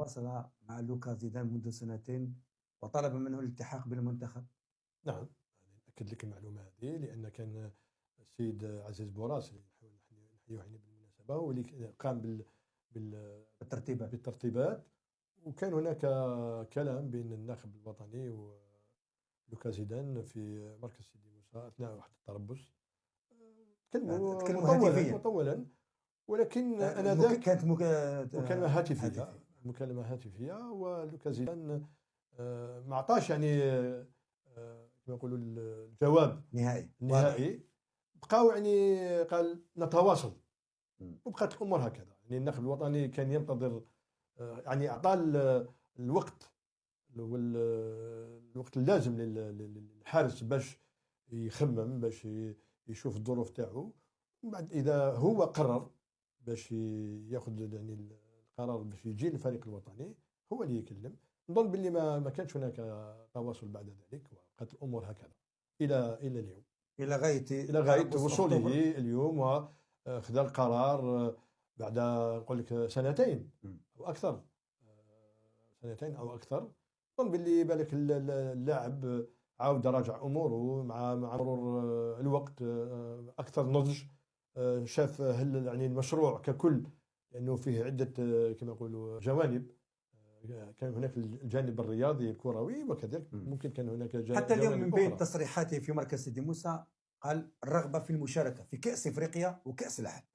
تواصل مع لوكا زيدان منذ سنتين وطلب منه الالتحاق بالمنتخب. نعم، نأكد لك المعلومة هذه لأن كان السيد عزيز بوراس اللي نحييه يعني بالمناسبة هو اللي قام بالترتيبات، وكان هناك كلام بين الناخب الوطني ولوكا زيدان في مركز سيدي موسى أثناء واحد التربص. تكلموا مطولا، ولكن انذاك كانت مكالمه هاتفيه ولوكا زيدان ما عطاش يعني كما نقولوا الجواب النهائي. بقاو يعني قال نتواصل وبقات الامور هكذا. يعني الناخب الوطني كان ينتظر، يعني اعطى الوقت اللازم للحارس باش يخمم، باش يشوف الظروف تاعو. بعد اذا هو قرر باش ياخذ يعني القرار باش يجي للفريق الوطني هو اللي يكلم. نظن باللي ما كانش هناك تواصل بعد ذلك، وبقات الامور هكذا الى اليوم، الى غايه وصوله اليوم، وخذ القرار بعد نقول لك سنتين او اكثر. نظن باللي بالك اللاعب عاود راجع اموره مع مرور الوقت، اكثر نضج، شاف هل يعني المشروع ككل لانه فيه عده كما نقولوا جوانب. كان هناك الجانب الرياضي الكروي، وكذلك ممكن كان هناك جانب حتى اليوم من بين تصريحاته في مركز سيدي موسى قال الرغبه في المشاركه في كاس افريقيا وكاس العالم.